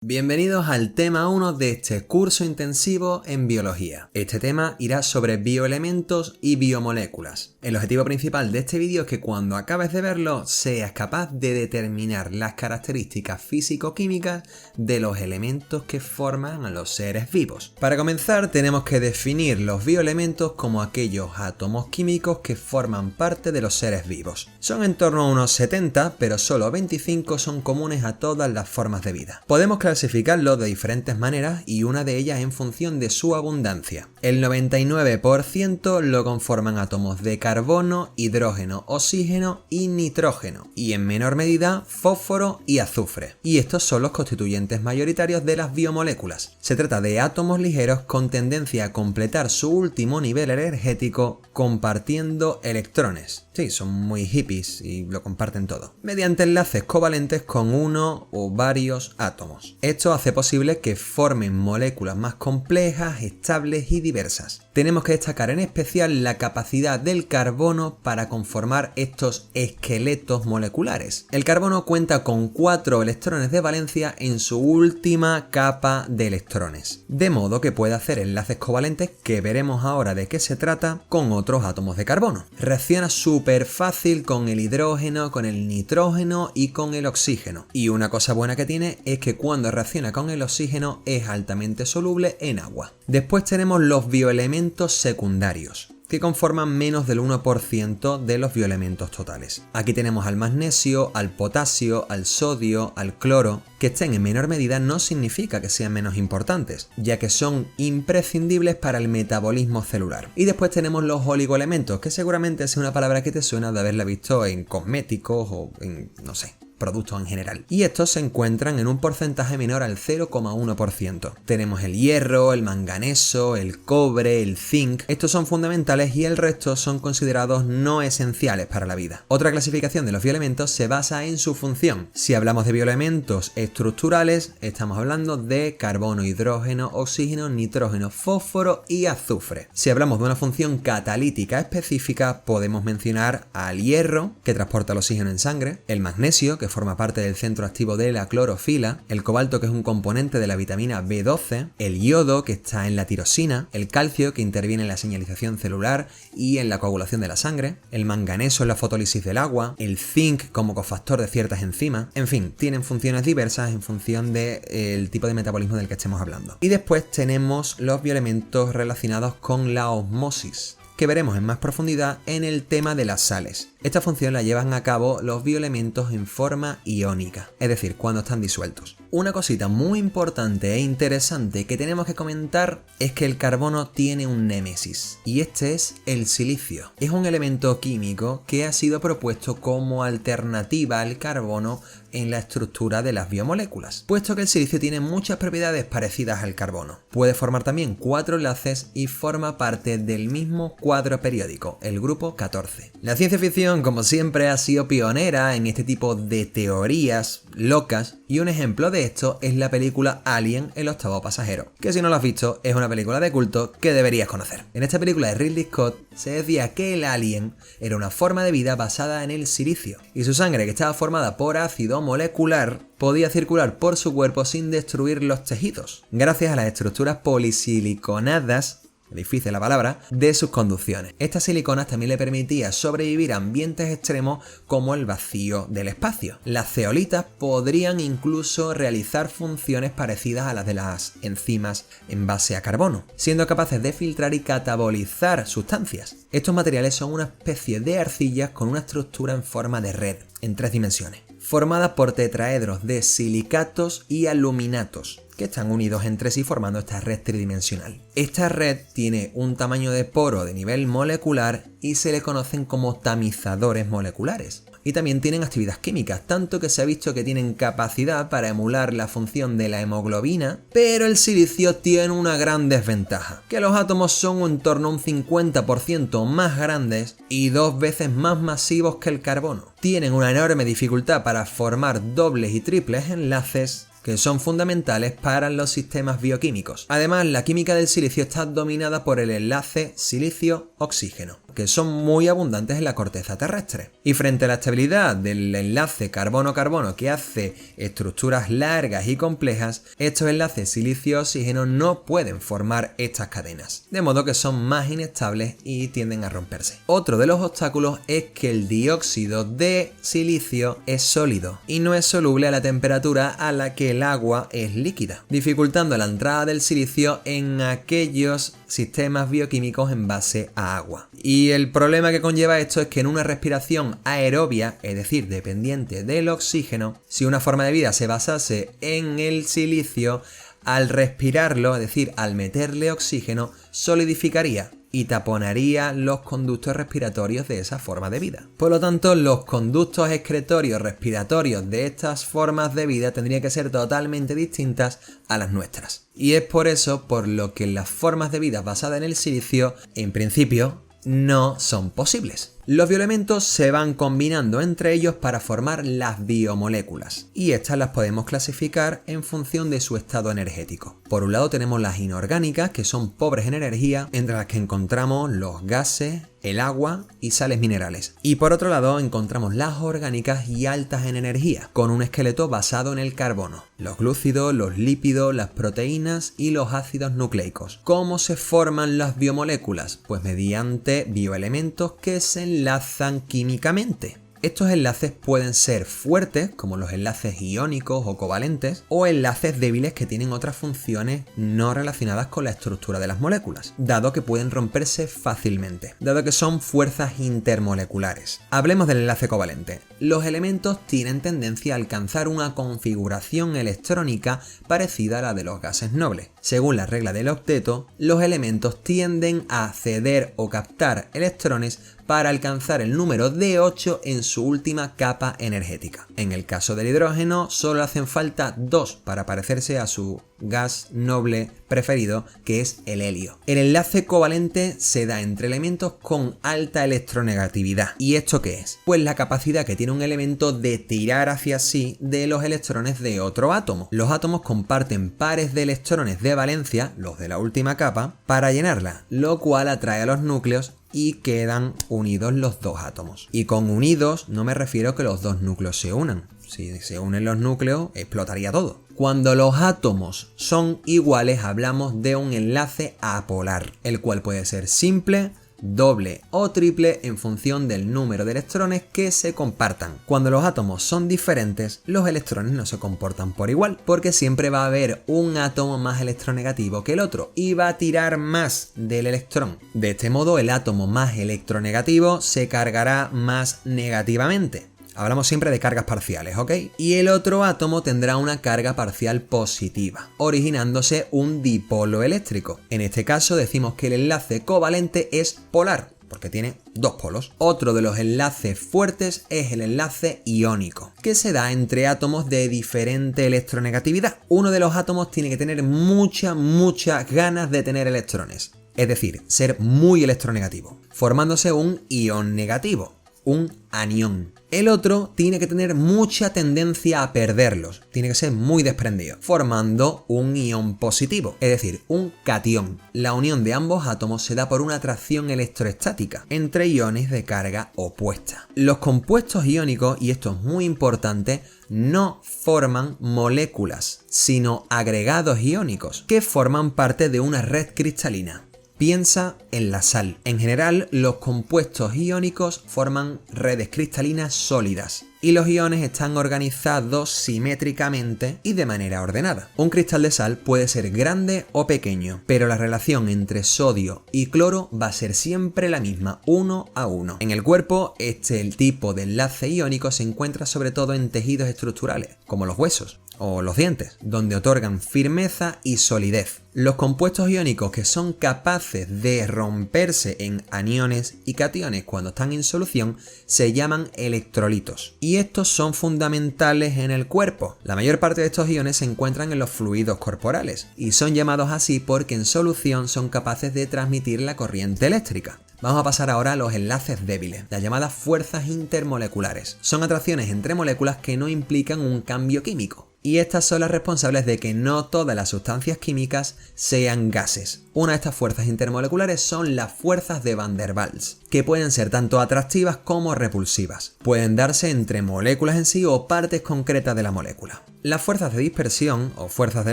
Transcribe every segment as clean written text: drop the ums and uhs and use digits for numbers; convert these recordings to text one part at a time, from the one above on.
Bienvenidos al tema 1 de este curso intensivo en biología. Este tema irá sobre bioelementos y biomoléculas. El objetivo principal de este vídeo es que cuando acabes de verlo seas capaz de determinar las características físico-químicas de los elementos que forman a los seres vivos. Para comenzar tenemos que definir los bioelementos como aquellos átomos químicos que forman parte de los seres vivos. Son en torno a unos 70, pero solo 25 son comunes a todas las formas de vida. Podemos clasificarlos de diferentes maneras y una de ellas en función de su abundancia. El 99% lo conforman átomos de carbono, hidrógeno, oxígeno y nitrógeno, y en menor medida fósforo y azufre. Y estos son los constituyentes mayoritarios de las biomoléculas. Se trata de átomos ligeros con tendencia a completar su último nivel energético compartiendo electrones. Sí, son muy hippies y lo comparten todo. Mediante enlaces covalentes con uno o varios átomos. Esto hace posible que formen moléculas más complejas, estables y diversas. Tenemos que destacar en especial la capacidad del carbono para conformar estos esqueletos moleculares. El carbono cuenta con 4 electrones de valencia en su última capa de electrones, de modo que puede hacer enlaces covalentes, que veremos ahora de qué se trata, con otros átomos de carbono. Reacciona súper fácil con el hidrógeno, con el nitrógeno y con el oxígeno. Y una cosa buena que tiene es que cuando reacciona con el oxígeno es altamente soluble en agua. Después tenemos los bioelementos secundarios, que conforman menos del 1% de los bioelementos totales. Aquí tenemos al magnesio, al potasio, al sodio, al cloro. Que estén en menor medida no significa que sean menos importantes, ya que son imprescindibles para el metabolismo celular. Y después tenemos los oligoelementos, que seguramente es una palabra que te suena de haberla visto en cosméticos o en, no sé, productos en general. Y estos se encuentran en un porcentaje menor al 0,1%. Tenemos el hierro, el manganeso, el cobre, el zinc. Estos son fundamentales y el resto son considerados no esenciales para la vida. Otra clasificación de los bioelementos se basa en su función. Si hablamos de bioelementos estructurales, estamos hablando de carbono, hidrógeno, oxígeno, nitrógeno, fósforo y azufre. Si hablamos de una función catalítica específica, podemos mencionar al hierro, que transporta el oxígeno en sangre, el magnesio, que forma parte del centro activo de la clorofila, el cobalto, que es un componente de la vitamina B12, el yodo, que está en la tirosina, el calcio, que interviene en la señalización celular y en la coagulación de la sangre, el manganeso en la fotólisis del agua, el zinc como cofactor de ciertas enzimas. En fin, tienen funciones diversas en función del tipo de metabolismo del que estemos hablando. Y después tenemos los bioelementos relacionados con la osmosis, que veremos en más profundidad en el tema de las sales. Esta función la llevan a cabo los bioelementos en forma iónica, es decir, cuando están disueltos. Una cosita muy importante e interesante que tenemos que comentar es que el carbono tiene un némesis, y este es el silicio. Es un elemento químico que ha sido propuesto como alternativa al carbono en la estructura de las biomoléculas, puesto que el silicio tiene muchas propiedades parecidas al carbono. Puede formar también 4 enlaces y forma parte del mismo cuadro periódico, el grupo 14. La ciencia ficción, como siempre, ha sido pionera en este tipo de teorías locas, y un ejemplo de esto es la película Alien, el octavo pasajero, que si no lo has visto es una película de culto que deberías conocer. En esta película de Ridley Scott se decía que el alien era una forma de vida basada en el silicio, y su sangre, que estaba formada por ácido molecular, podía circular por su cuerpo sin destruir los tejidos, gracias a las estructuras polisiliconadas, difícil la palabra, de sus conducciones. Estas siliconas también le permitían sobrevivir a ambientes extremos como el vacío del espacio. Las zeolitas podrían incluso realizar funciones parecidas a las de las enzimas en base a carbono, siendo capaces de filtrar y catabolizar sustancias. Estos materiales son una especie de arcillas con una estructura en forma de red, en 3 dimensiones, formada por tetraedros de silicatos y aluminatos, que están unidos entre sí formando esta red tridimensional. Esta red tiene un tamaño de poro de nivel molecular y se le conocen como tamizadores moleculares. Y también tienen actividad química, tanto que se ha visto que tienen capacidad para emular la función de la hemoglobina, pero el silicio tiene una gran desventaja, que los átomos son en torno a un 50% más grandes y 2 veces más masivos que el carbono. Tienen una enorme dificultad para formar dobles y triples enlaces, que son fundamentales para los sistemas bioquímicos. Además, la química del silicio está dominada por el enlace silicio-oxígeno, que que son muy abundantes en la corteza terrestre. Y frente a la estabilidad del enlace carbono-carbono que hace estructuras largas y complejas, estos enlaces silicio-oxígeno no pueden formar estas cadenas, de modo que son más inestables y tienden a romperse. Otro de los obstáculos es que el dióxido de silicio es sólido y no es soluble a la temperatura a la que el agua es líquida, dificultando la entrada del silicio en aquellos sistemas bioquímicos en base a agua. Y el problema que conlleva esto es que en una respiración aerobia, es decir, dependiente del oxígeno, si una forma de vida se basase en el silicio, al respirarlo, es decir, al meterle oxígeno, solidificaría y taponaría los conductos respiratorios de esa forma de vida. Por lo tanto, los conductos excretorios respiratorios de estas formas de vida tendrían que ser totalmente distintas a las nuestras. Y es por eso por lo que las formas de vida basadas en el silicio, en principio, no son posibles. Los bioelementos se van combinando entre ellos para formar las biomoléculas, y estas las podemos clasificar en función de su estado energético. Por un lado tenemos las inorgánicas, que son pobres en energía, entre las que encontramos los gases, el agua y sales minerales. Y por otro lado encontramos las orgánicas y altas en energía, con un esqueleto basado en el carbono, los glúcidos, los lípidos, las proteínas y los ácidos nucleicos. ¿Cómo se forman las biomoléculas? Pues mediante bioelementos que se enlazan químicamente. Estos enlaces pueden ser fuertes, como los enlaces iónicos o covalentes, o enlaces débiles que tienen otras funciones no relacionadas con la estructura de las moléculas, dado que pueden romperse fácilmente, dado que son fuerzas intermoleculares. Hablemos del enlace covalente. Los elementos tienen tendencia a alcanzar una configuración electrónica parecida a la de los gases nobles. Según la regla del octeto, los elementos tienden a ceder o captar electrones para alcanzar el número de 8 en su última capa energética. En el caso del hidrógeno, solo hacen falta 2 para parecerse a su gas noble preferido, que es el helio. El enlace covalente se da entre elementos con alta electronegatividad. ¿Y esto qué es? Pues la capacidad que tiene un elemento de tirar hacia sí de los electrones de otro átomo. Los átomos comparten pares de electrones de valencia, los de la última capa, para llenarla, lo cual atrae a los núcleos y quedan unidos los dos átomos. Y con unidos no me refiero a que los dos núcleos se unan. Si se unen los núcleos, explotaría todo. Cuando los átomos son iguales, hablamos de un enlace apolar, el cual puede ser simple, doble o triple en función del número de electrones que se compartan. Cuando los átomos son diferentes, los electrones no se comportan por igual, porque siempre va a haber un átomo más electronegativo que el otro y va a tirar más del electrón. De este modo, el átomo más electronegativo se cargará más negativamente. Hablamos siempre de cargas parciales, ¿ok? Y el otro átomo tendrá una carga parcial positiva, originándose un dipolo eléctrico. En este caso decimos que el enlace covalente es polar, porque tiene dos polos. Otro de los enlaces fuertes es el enlace iónico, que se da entre átomos de diferente electronegatividad. Uno de los átomos tiene que tener muchas ganas de tener electrones, es decir, ser muy electronegativo, formándose un ion negativo, un anión. El otro tiene que tener mucha tendencia a perderlos, tiene que ser muy desprendido, formando un ion positivo, es decir, un catión. La unión de ambos átomos se da por una atracción electroestática entre iones de carga opuesta. Los compuestos iónicos, y esto es muy importante, no forman moléculas, sino agregados iónicos, que forman parte de una red cristalina. Piensa en la sal. En general, los compuestos iónicos forman redes cristalinas sólidas y los iones están organizados simétricamente y de manera ordenada. Un cristal de sal puede ser grande o pequeño, pero la relación entre sodio y cloro va a ser siempre la misma, 1 a 1. En el cuerpo, el tipo de enlace iónico se encuentra sobre todo en tejidos estructurales, como los huesos o los dientes, donde otorgan firmeza y solidez. Los compuestos iónicos que son capaces de romperse en aniones y cationes cuando están en solución se llaman electrolitos. Y estos son fundamentales en el cuerpo. La mayor parte de estos iones se encuentran en los fluidos corporales y son llamados así porque en solución son capaces de transmitir la corriente eléctrica. Vamos a pasar ahora a los enlaces débiles, las llamadas fuerzas intermoleculares. Son atracciones entre moléculas que no implican un cambio químico. y estas son las responsables de que no todas las sustancias químicas sean gases. Una de estas fuerzas intermoleculares son las fuerzas de Van der Waals, que pueden ser tanto atractivas como repulsivas. Pueden darse entre moléculas en sí o partes concretas de la molécula. Las fuerzas de dispersión, o fuerzas de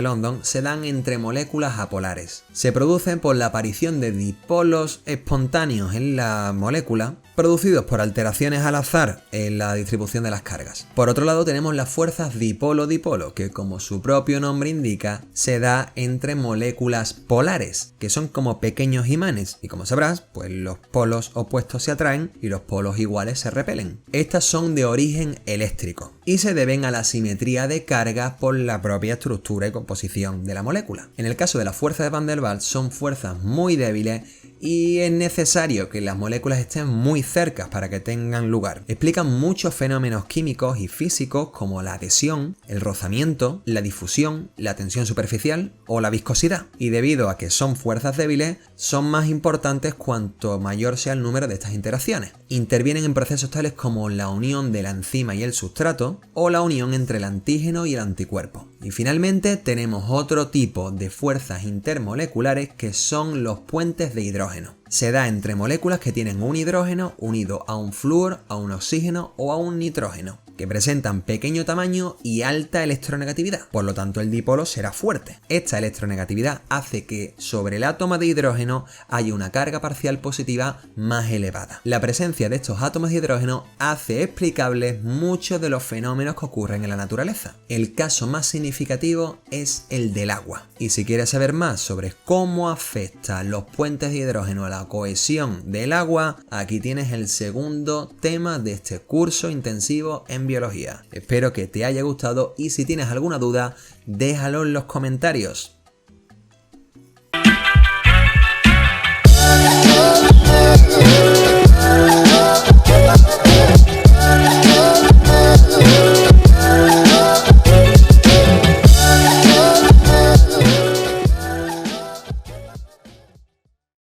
London, se dan entre moléculas apolares. Se producen por la aparición de dipolos espontáneos en la molécula, producidos por alteraciones al azar en la distribución de las cargas. Por otro lado tenemos las fuerzas dipolo-dipolo, que como su propio nombre indica, se da entre moléculas polares, que son como pequeños imanes, y como sabrás, pues los polos opuestos se atraen y los polos iguales se repelen. Estas son de origen eléctrico y se deben a la simetría de cargas por la propia estructura y composición de la molécula. En el caso de las fuerzas de Van der Waals son fuerzas muy débiles y es necesario que las moléculas estén muy cerca para que tengan lugar. Explican muchos fenómenos químicos y físicos como la adhesión, el rozamiento, la difusión, la tensión superficial o la viscosidad. Y debido a que son fuerzas débiles, son más importantes cuanto mayor sea el número de estas interacciones. Intervienen en procesos tales como la unión de la enzima y el sustrato o la unión entre el antígeno y el anticuerpo. Y finalmente tenemos otro tipo de fuerzas intermoleculares que son los puentes de hidrógeno. Se da entre moléculas que tienen un hidrógeno unido a un flúor, a un oxígeno o a un nitrógeno, que presentan pequeño tamaño y alta electronegatividad, por lo tanto el dipolo será fuerte. Esta electronegatividad hace que sobre el átomo de hidrógeno haya una carga parcial positiva más elevada. La presencia de estos átomos de hidrógeno hace explicables muchos de los fenómenos que ocurren en la naturaleza. El caso más significativo es el del agua. Y si quieres saber más sobre cómo afectan los puentes de hidrógeno a la cohesión del agua, aquí tienes el segundo tema de este curso intensivo en biología. Espero que te haya gustado y si tienes alguna duda, déjalo en los comentarios.